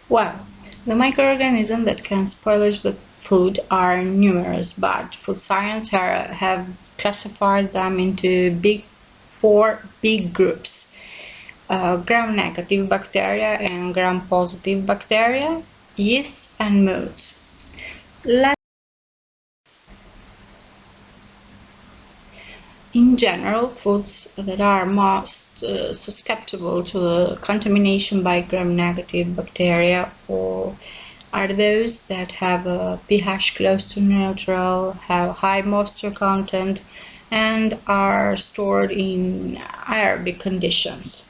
Well, the microorganisms that can spoilage the food are numerous, but food science have classified them into four big groups: gram-negative bacteria and gram-positive bacteria, yeast, and molds. In general, foods that are most susceptible to contamination by gram-negative bacteria are those that have a pH close to neutral, have high moisture content, and are stored in aerobic conditions.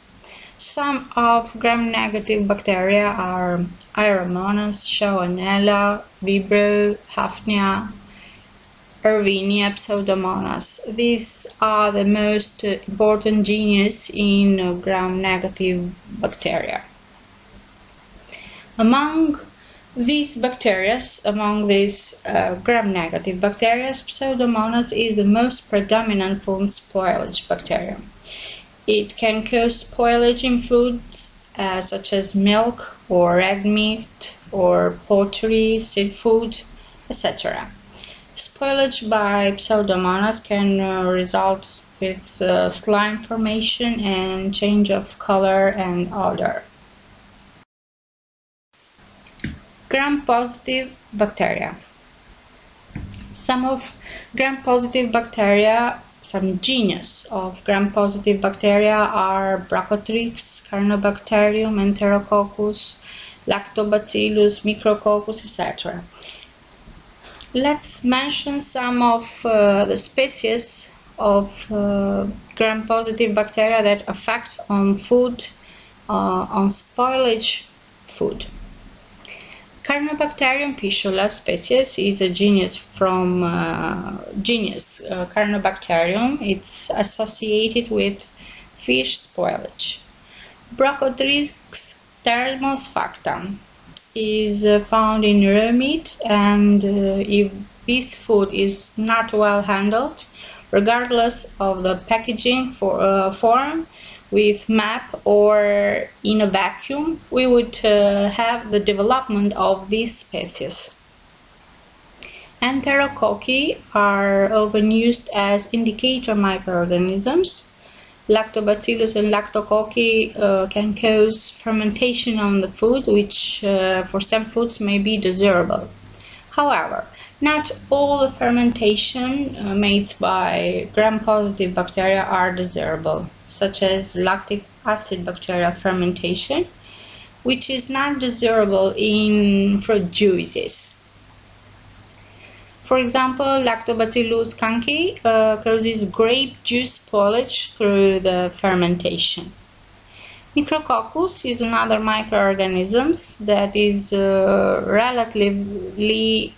Some of gram-negative bacteria are Aeromonas, Shawonella, Vibrio, Hafnia, Erwinia, Pseudomonas. These are the most important genus in gram-negative bacteria. Among these gram-negative bacteria, Pseudomonas is the most predominant food spoilage bacterium. It can cause spoilage in foods such as milk or red meat or poultry, seafood, etc. Spoilage by Pseudomonas can result with slime formation and change of color and odor. Gram-positive bacteria. Some genus of gram-positive bacteria are Brochothrix, Carnobacterium, Enterococcus, Lactobacillus, Micrococcus, etc. Let's mention some of the species of gram-positive bacteria that affect on spoilage food. Carnobacterium pisciula species is a genus from Carnobacterium. It's associated with fish spoilage. Brochothrix thermosfacta is found in raw meat, and if this food is not well handled, regardless of the packaging form, with MAP or in a vacuum, we would have the development of this species. Enterococci are often used as indicator microorganisms. Lactobacillus and lactococci can cause fermentation on the food, which for some foods may be desirable. However, not all the fermentation made by gram-positive bacteria are desirable, such as lactic acid bacterial fermentation, which is not desirable in fruit juices. For example, Lactobacillus canchi causes grape juice spoilage through the fermentation. Micrococcus is another microorganism that is relatively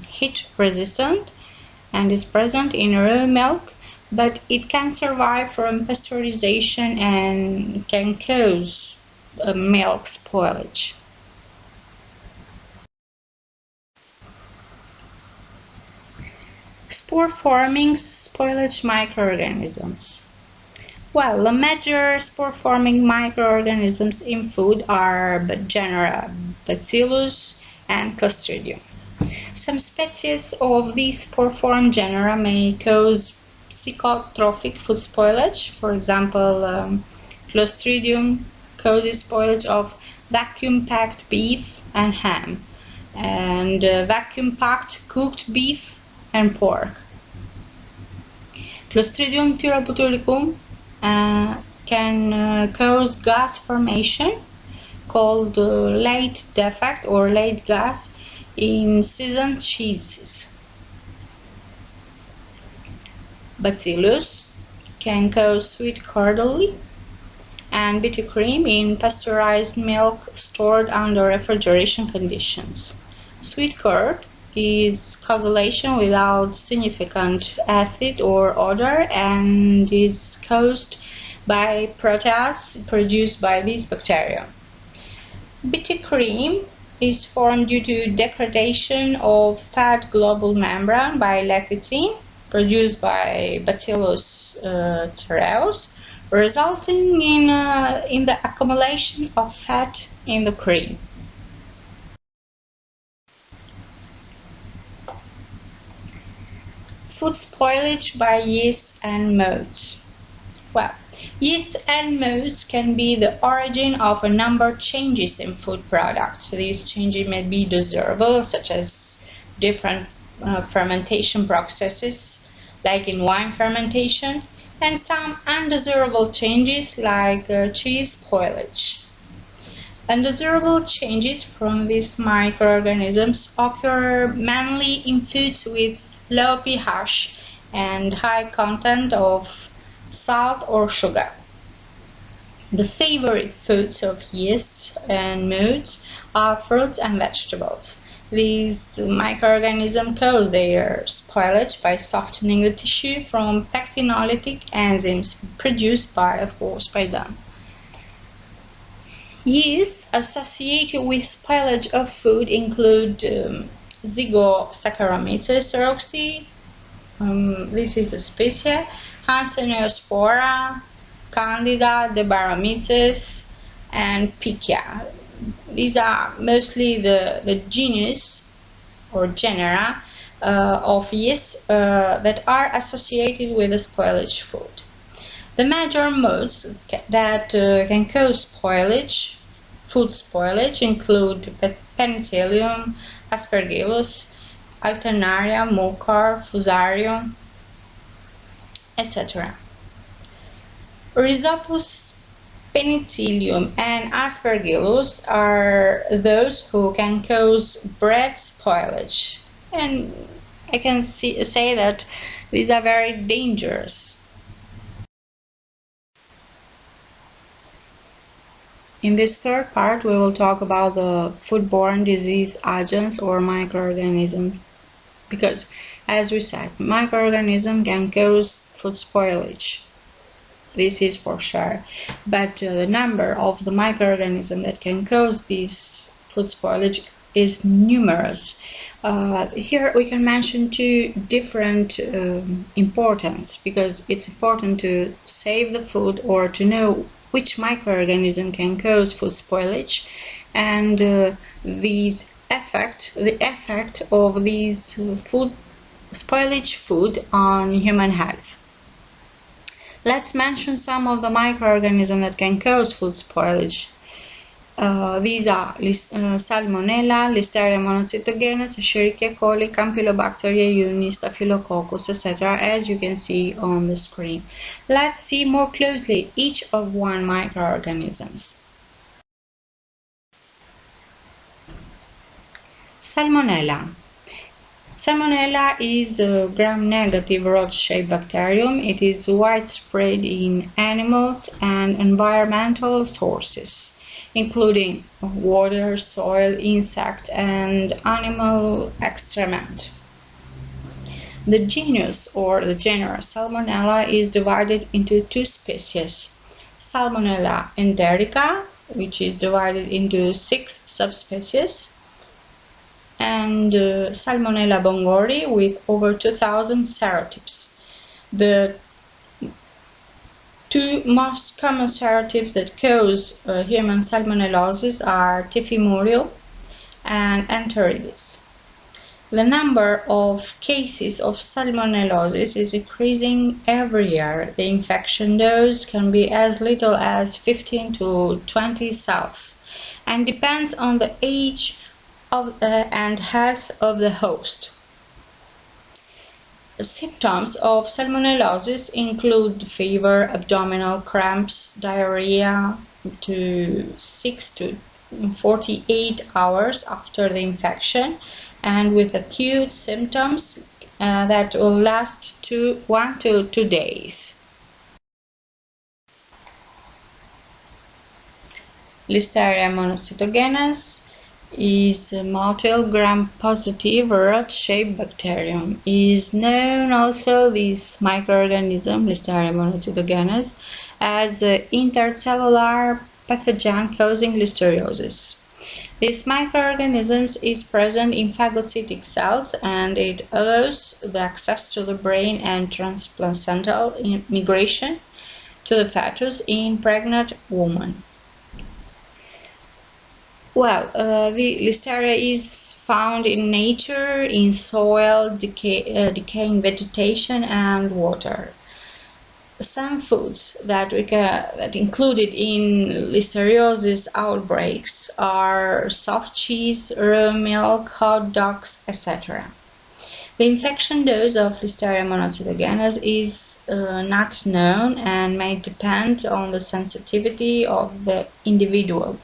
heat resistant and is present in raw milk, but it can survive from pasteurization and can cause milk spoilage. Spore-forming spoilage microorganisms. Well, the major spore-forming microorganisms in food are genera Bacillus and Clostridium. Some species of these spore-formed genera may cause psychotrophic food spoilage. For example, Clostridium causes spoilage of vacuum-packed beef and ham, and vacuum-packed cooked beef and pork. Clostridium thyrobotulicum can cause gas formation called late defect or late gas in seasoned cheeses. Bacillus can cause sweet curdle and bitter cream in pasteurized milk stored under refrigeration conditions. Sweet curd is coagulation without significant acid or odor and is caused by protease produced by this bacterium. Bitter cream is formed due to degradation of fat globule membrane by lecithin produced by Bacillus cereus, resulting in the accumulation of fat in the cream. Food spoilage by yeast and moths. Well, yeast and moths can be the origin of a number of changes in food products. These changes may be desirable, such as different fermentation processes, like in wine fermentation, and some undesirable changes, like cheese spoilage. Undesirable changes from these microorganisms occur mainly in foods with low pH and high content of salt or sugar. The favorite foods of yeast and moths are fruits and vegetables. These microorganisms cause their spoilage by softening the tissue from pectinolytic enzymes produced by them. Yeasts associated with spoilage of food include Zygosaccharomyces cereus, this is a species, Hanseneospora, Candida, Debaromyces, and Pichia. These are mostly the genus or genera of yeast that are associated with the spoilage food. The major modes that can cause spoilage, food spoilage, include Penicillium, Aspergillus, Alternaria, Mucor, Fusarium, etc. Rhizopus, Penicillium, and Aspergillus are those who can cause bread spoilage, and I can say that these are very dangerous. In this third part, we will talk about the foodborne disease agents or microorganisms, because, as we said, microorganisms can cause food spoilage. This is for sure, but the number of the microorganisms that can cause this food spoilage is numerous. Here we can mention two different importance, because it's important to save the food or to know which microorganism can cause food spoilage, and the effect of these food spoilage food on human health. Let's mention some of the microorganisms that can cause food spoilage. These are Salmonella, Listeria monocytogenes, Escherichia coli, Campylobacter, jejuni, Staphylococcus, etc., as you can see on the screen. Let's see more closely each of one microorganisms. Salmonella. Salmonella is a gram-negative rod-shaped bacterium. It is widespread in animals and environmental sources, including water, soil, insect, and animal excrement. The genus or the genera Salmonella is divided into two species: Salmonella enterica, which is divided into 6 subspecies, and Salmonella bongori with over 2,000 serotypes. The two most common serotypes that cause human salmonellosis are Typhimurial and Enteridis. The number of cases of salmonellosis is increasing every year. The infection dose can be as little as 15 to 20 cells and depends on the age and health of the host. The symptoms of salmonellosis include fever, abdominal cramps, diarrhea to 6 to 48 hours after the infection, and with acute symptoms that will last 1 to 2 days. Listeria monocytogenes is a motile gram-positive rod-shaped bacterium. Is known also this microorganism, Listeria monocytogenes, as intercellular pathogen causing listeriosis. This microorganism is present in phagocytic cells, and it allows the access to the brain and transplacental migration to the fetus in pregnant women. Well, the Listeria is found in nature, in soil, decaying vegetation, and water. Some foods that included in listeriosis outbreaks are soft cheese, raw milk, hot dogs, etc. The infection dose of Listeria monocytogenes is not known and may depend on the sensitivity of the individual,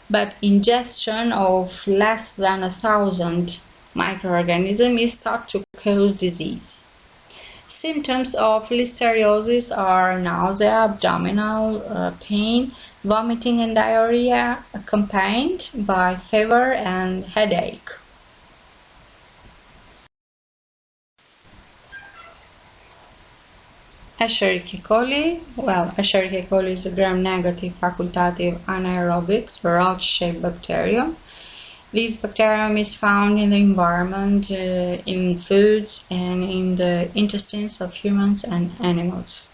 but ingestion of less than 1,000 microorganisms is thought to cause disease. Symptoms of listeriosis are nausea, abdominal pain, vomiting and diarrhea, accompanied by fever and headache. Escherichia coli. Well, Escherichia coli is a gram-negative facultative anaerobic rod-shaped bacterium. This bacterium is found in the environment, in foods, and in the intestines of humans and animals.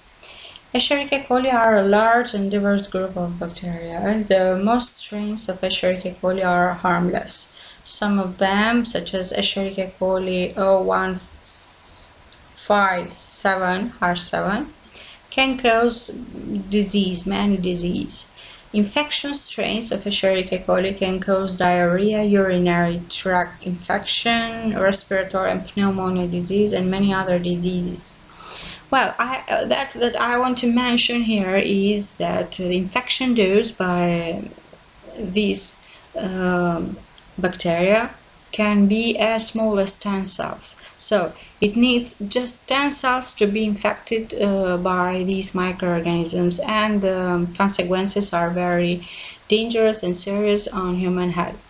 Escherichia coli are a large and diverse group of bacteria. The most strains of Escherichia coli are harmless. Some of them, such as Escherichia coli 0157H7, can cause many disease. Infection strains of Escherichia coli can cause diarrhea, urinary tract infection, respiratory and pneumonia disease, and many other diseases. Well, that I want to mention here is that the infection dose by these bacteria can be as small as 10 cells. So it needs just 10 cells to be infected by these microorganisms, and the consequences are very dangerous and serious on human health.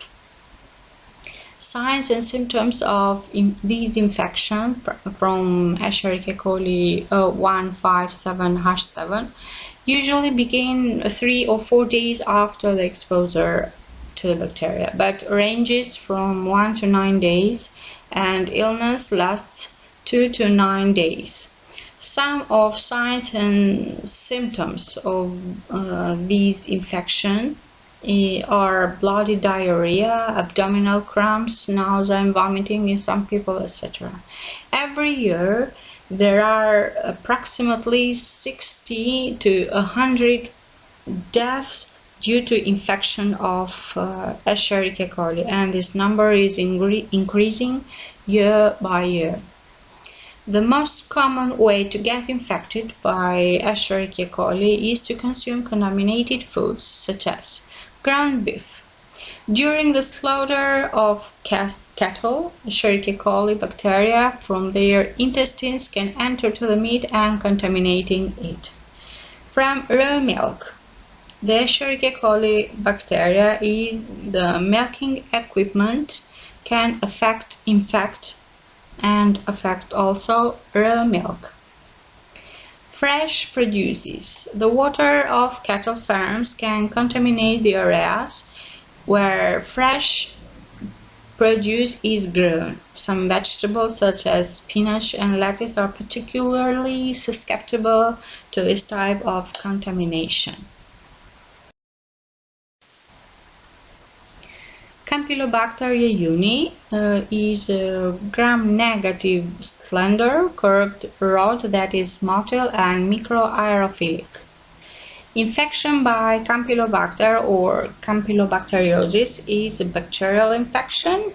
Signs and symptoms of these infections from Escherichia coli 0157H7 usually begin 3 or 4 days after the exposure to the bacteria, but ranges from 1 to 9 days, and illness lasts 2 to 9 days. Some of signs and symptoms of these infections are bloody diarrhea, abdominal cramps, nausea and vomiting in some people, etc. Every year there are approximately 60 to 100 deaths due to infection of Escherichia coli, and this number is increasing year by year. The most common way to get infected by Escherichia coli is to consume contaminated foods such as ground beef. During the slaughter of cattle, Escherichia coli bacteria from their intestines can enter to the meat and contaminating it. From raw milk, the Escherichia coli bacteria in the milking equipment can infect also raw milk. Fresh produces. The water of cattle farms can contaminate the areas where fresh produce is grown. Some vegetables such as spinach and lettuce are particularly susceptible to this type of contamination. Campylobacter jejuni is a gram-negative, slender, curved rod that is motile and microaerophilic. Infection by Campylobacter or campylobacteriosis is a bacterial infection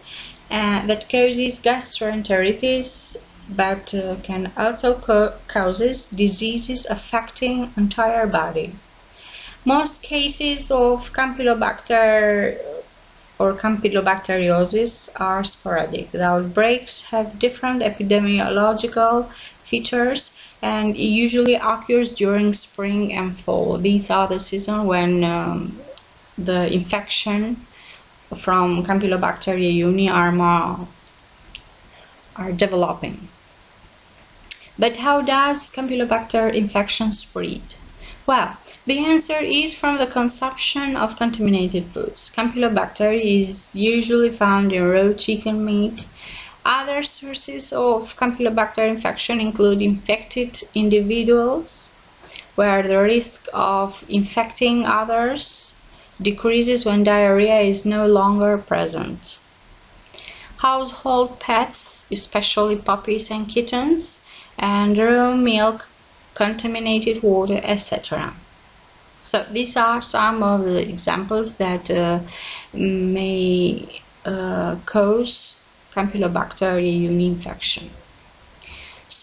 that causes gastroenteritis, but can also cause diseases affecting entire body. Most cases of Campylobacter or campylobacteriosis are sporadic. The outbreaks have different epidemiological features and usually occurs during spring and fall. These are the seasons when the infection from Campylobacter jejuni are developing. But how does Campylobacter infection spread? Well, the answer is from the consumption of contaminated foods. Campylobacter is usually found in raw chicken meat. Other sources of Campylobacter infection include infected individuals, where the risk of infecting others decreases when diarrhea is no longer present. household pets, especially puppies and kittens, and raw milk, contaminated water, etc. So these are some of the examples that may cause Campylobacter jejuni infection.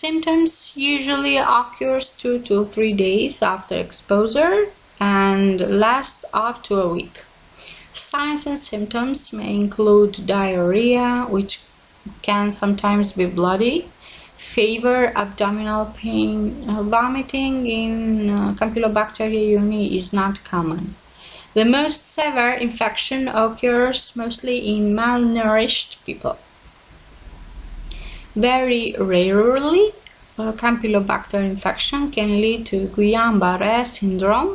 Symptoms usually occur 2 to 3 days after exposure and last up to a week. Signs and symptoms may include diarrhea, which can sometimes be bloody, fever, abdominal pain. Vomiting in Campylobacter jejuni is not common. The most severe infection occurs mostly in malnourished people. Very rarely, Campylobacter infection can lead to Guillain-Barré syndrome,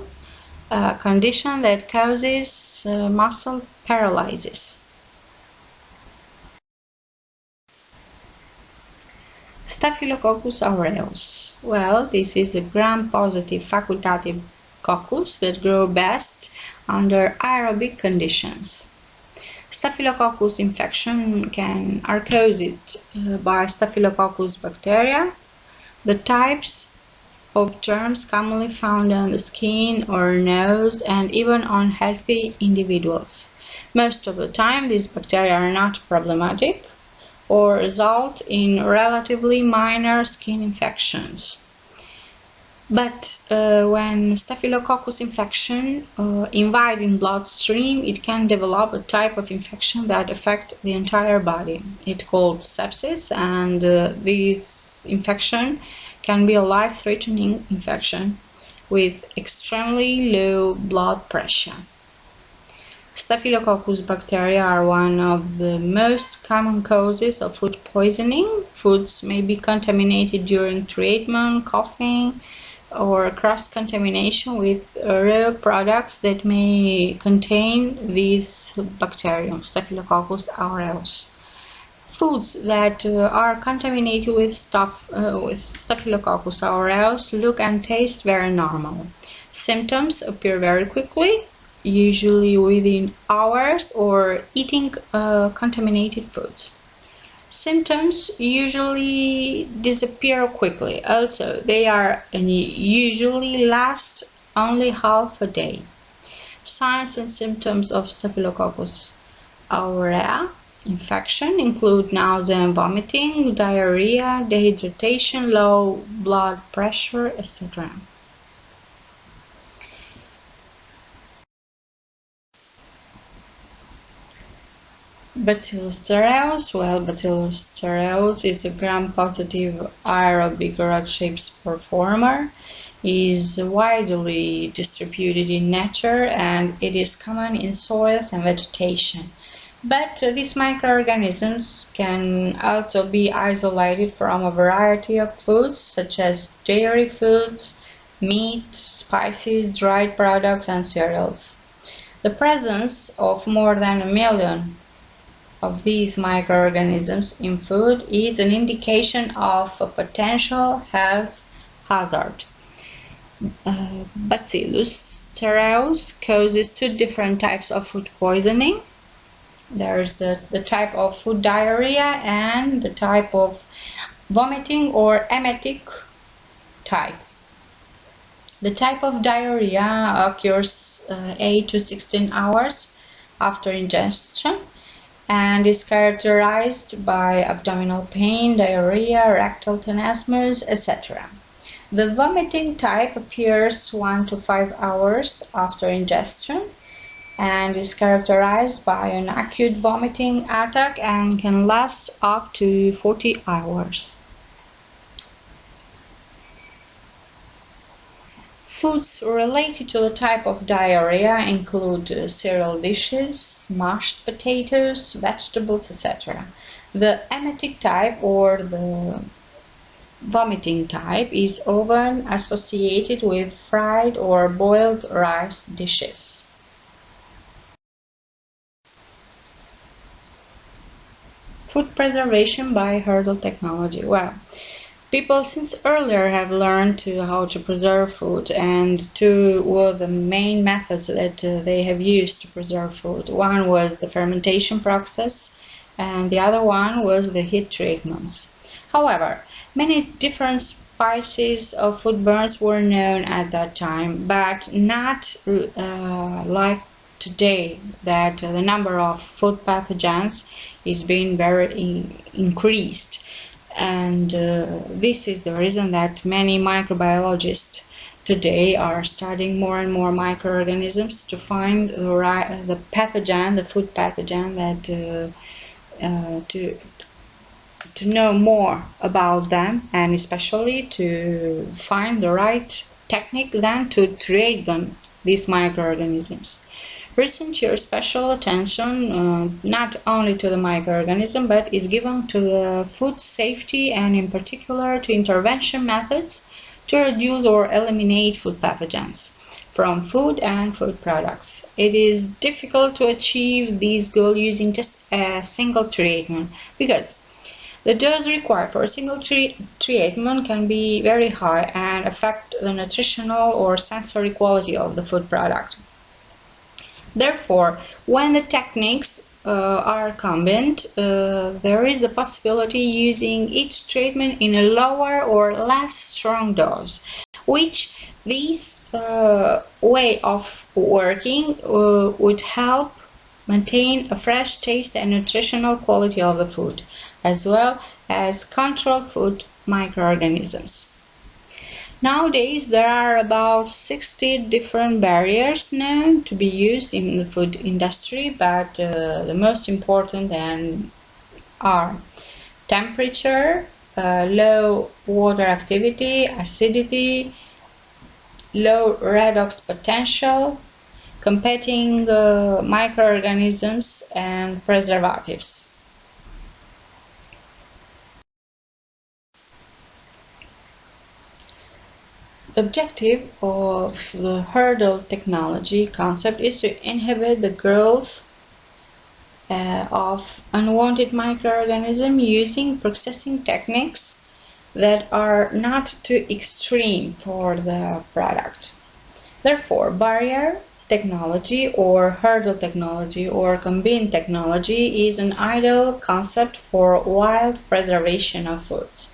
a condition that causes muscle paralysis. Staphylococcus aureus. Well, this is a gram-positive facultative coccus that grows best under aerobic conditions. Staphylococcus infection are caused by Staphylococcus bacteria. The types of germs commonly found on the skin or nose and even on healthy individuals. Most of the time, these bacteria are not problematic or result in relatively minor skin infections. But when Staphylococcus infection invades in bloodstream, it can develop a type of infection that affects the entire body. It's called sepsis, and this infection can be a life-threatening infection with extremely low blood pressure. Staphylococcus bacteria are one of the most common causes of food poisoning. Foods may be contaminated during treatment, coughing, or cross-contamination with raw products that may contain these bacterium, Staphylococcus aureus. Foods that are contaminated with Staphylococcus aureus look and taste very normal. Symptoms appear very quickly, usually within hours, or eating contaminated foods. Symptoms usually disappear quickly. Also, they usually last only half a day. Signs and symptoms of Staphylococcus aureus infection include nausea and vomiting, diarrhea, dehydration, low blood pressure, etc. Bacillus cereus. Well, Bacillus cereus is a gram-positive aerobic rod-shaped spore-former. Is widely distributed in nature, and it is common in soils and vegetation. But these microorganisms can also be isolated from a variety of foods, such as dairy foods, meat, spices, dried products, and cereals. The presence of more than 1 million of these microorganisms in food is an indication of a potential health hazard. Bacillus cereus causes 2 different types of food poisoning. There's the type of food diarrhea and the type of vomiting or emetic type. The type of diarrhea occurs 8 to 16 hours after ingestion and is characterized by abdominal pain, diarrhea, rectal tenesmus, etc. The vomiting type appears 1 to 5 hours after ingestion and is characterized by an acute vomiting attack and can last up to 40 hours. Foods related to the type of diarrhea include cereal dishes, mashed potatoes, vegetables, etc. The emetic type or the vomiting type is often associated with fried or boiled rice dishes. Food preservation by hurdle technology. Well, people since earlier have learned how to preserve food, and 2 were the main methods that they have used to preserve food. One was the fermentation process, and the other one was the heat treatments. However, many different species of foodbornes were known at that time, but not like today, that the number of food pathogens is being very increased, and this is the reason that many microbiologists today are studying more and more microorganisms to find the pathogen, the food pathogen, that to know more about them, and especially to find the right technique then to treat them, these microorganisms. Recent years, special attention not only to the microorganism, but is given to the food safety, and in particular to intervention methods to reduce or eliminate food pathogens from food and food products. It is difficult to achieve this goal using just a single treatment, because the dose required for a single treatment can be very high and affect the nutritional or sensory quality of the food product. Therefore, when the techniques are combined, there is the possibility using each treatment in a lower or less strong dose, which this way of working would help maintain a fresh taste and nutritional quality of the food, as well as control food microorganisms. Nowadays, there are about 60 different barriers known to be used in the food industry, but the most important are temperature, low water activity, acidity, low redox potential, competing microorganisms, and preservatives. The objective of the hurdle technology concept is to inhibit the growth of unwanted microorganisms using processing techniques that are not too extreme for the product. Therefore, barrier technology or hurdle technology or combined technology is an ideal concept for wild preservation of foods.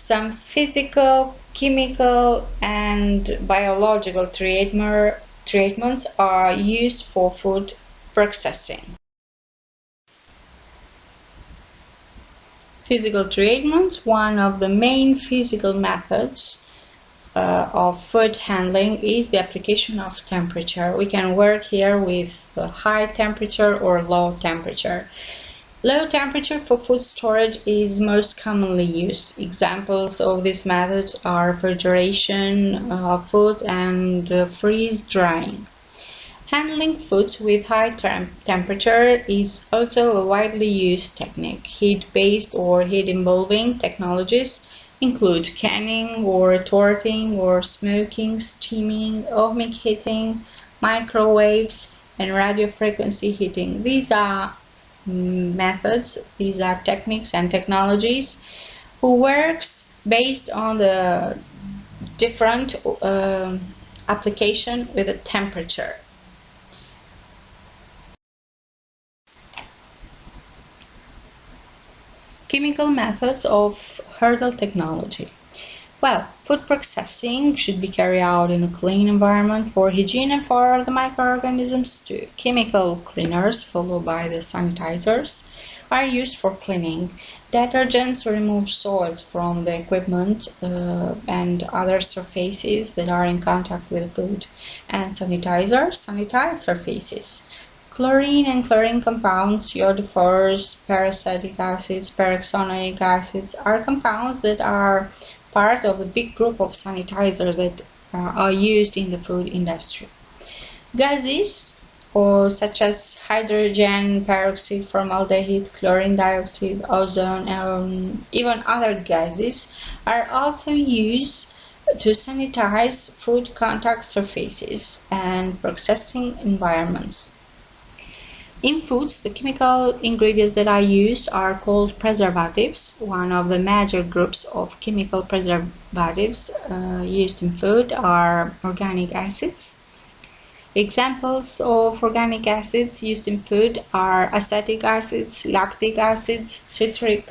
Some physical, chemical, and biological treatments are used for food processing. Physical treatments. One of the main physical methods of food handling is the application of temperature. We can work here with high temperature or low temperature. Low temperature for food storage is most commonly used. Examples of these methods are refrigeration of foods and freeze drying. Handling foods with high temperature is also a widely used technique. Heat-based or heat-involving technologies include canning or retorting or smoking, steaming, ohmic heating, microwaves, and radio frequency heating. These are methods, these are techniques and technologies who works based on the different application with a temperature. Chemical methods of hurdle technology. Well, food processing should be carried out in a clean environment for hygiene and for the microorganisms too. Chemical cleaners, followed by the sanitizers, are used for cleaning. Detergents remove soils from the equipment and other surfaces that are in contact with the food. And sanitizers sanitize surfaces. Chlorine and chlorine compounds, iodophores, peracetic acids, peroxyanoic acids are compounds that are part of a big group of sanitizers that are used in the food industry. Gases, such as hydrogen peroxide, formaldehyde, chlorine dioxide, ozone, and even other gases, are also used to sanitize food contact surfaces and processing environments. In foods, the chemical ingredients that are used are called preservatives. One of the major groups of chemical preservatives used in food are organic acids, Examples of organic acids used in food are acetic acids, lactic acids, citric,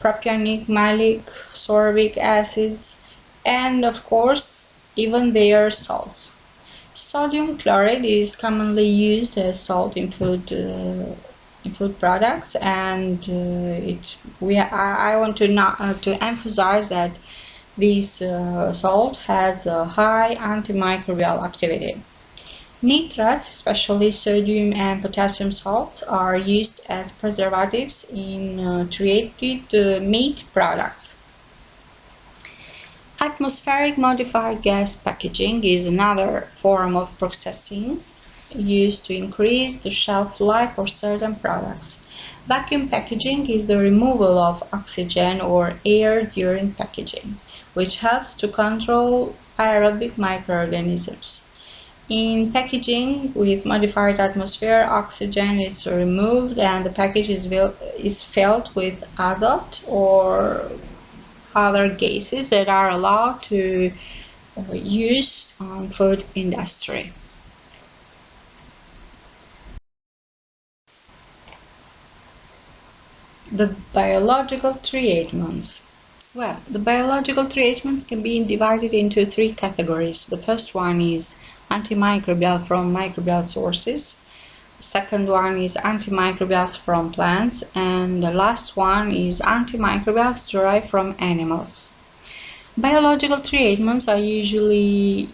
propionic, malic, sorbic acids, and of course even their salts. Sodium chloride is commonly used as salt in food products, and I want to emphasize that this salt has a high antimicrobial activity. Nitrates, especially sodium and potassium salts, are used as preservatives in treated meat products. Atmospheric modified gas packaging is another form of processing used to increase the shelf life for certain products. Vacuum packaging is the removal of oxygen or air during packaging, which helps to control aerobic microorganisms. In packaging with modified atmosphere, oxygen is removed and the package is filled with azote or other gases that are allowed to use on food industry. The biological treatments. Well, the biological treatments can be divided into three categories. The first one is antimicrobial from microbial sources. The second one is antimicrobials from plants, and the last one is antimicrobials derived from animals. Biological treatments are usually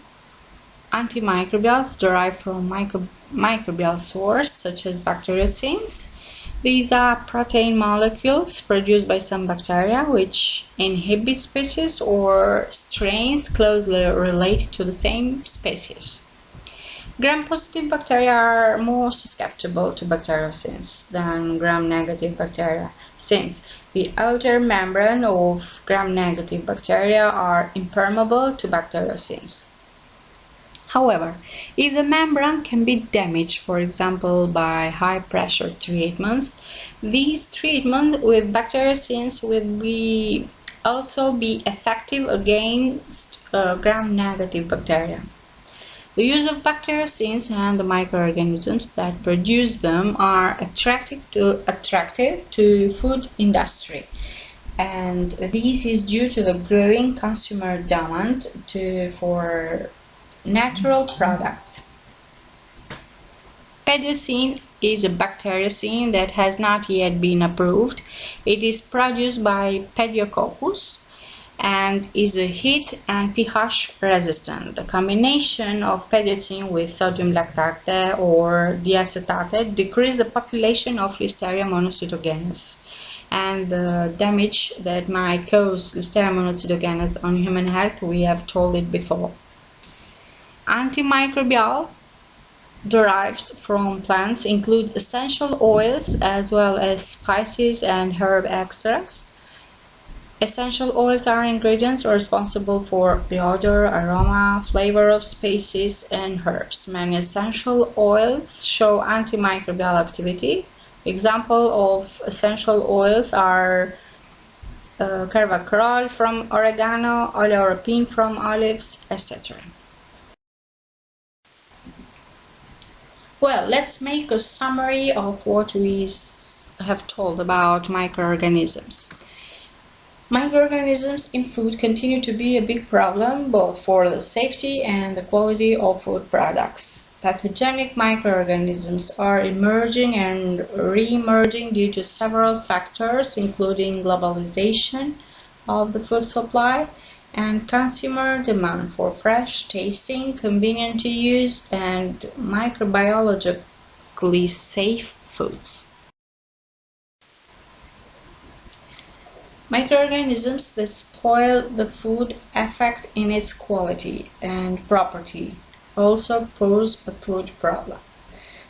antimicrobials derived from microbial source such as bacteriocins. These are protein molecules produced by some bacteria which inhibit species or strains closely related to the same species. Gram-positive bacteria are more susceptible to bacteriocins than gram-negative bacteria, since the outer membrane of gram-negative bacteria are impermeable to bacteriocins. However, if the membrane can be damaged, for example by high-pressure treatments, these treatments with bacteriocins will also be effective against gram-negative bacteria. The use of bacteriocins and the microorganisms that produce them are attractive to food industry, and this is due to the growing consumer demand for natural products. Pediocin is a bacteriocin that has not yet been approved. It is produced by Pediococcus and is a heat and pH resistant. The combination of pediocin with sodium lactate or diacetate decreases the population of Listeria monocytogenes, and the damage that might cause Listeria monocytogenes on human health, we have told it before. Antimicrobial derived from plants include essential oils as well as spices and herb extracts. Essential oils are ingredients responsible for the odor, aroma, flavor of spices and herbs. Many essential oils show antimicrobial activity. Examples of essential oils are carvacrol from oregano, oleoropine from olives, etc. Well, let's make a summary of what we have told about microorganisms. Microorganisms in food continue to be a big problem both for the safety and the quality of food products. Pathogenic microorganisms are emerging and re-emerging due to several factors, including globalization of the food supply and consumer demand for fresh, tasting, convenient to use, and microbiologically safe foods. Microorganisms that spoil the food affect in its quality and property, also pose a food problem.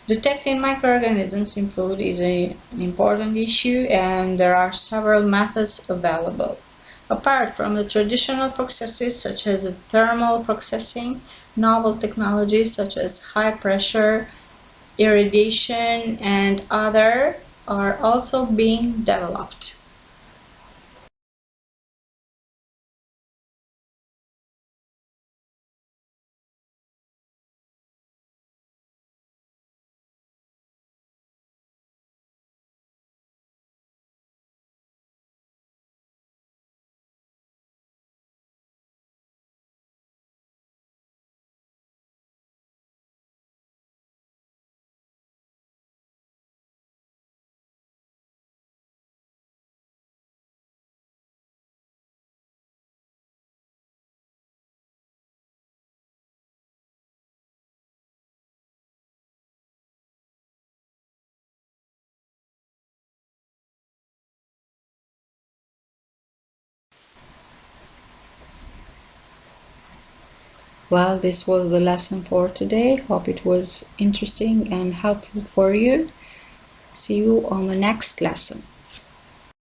Detecting microorganisms in food is an important issue, and there are several methods available. Apart from the traditional processes such as thermal processing, novel technologies such as high pressure, irradiation, and other are also being developed. Well, this was the lesson for today. Hope it was interesting and helpful for you. See you on the next lesson.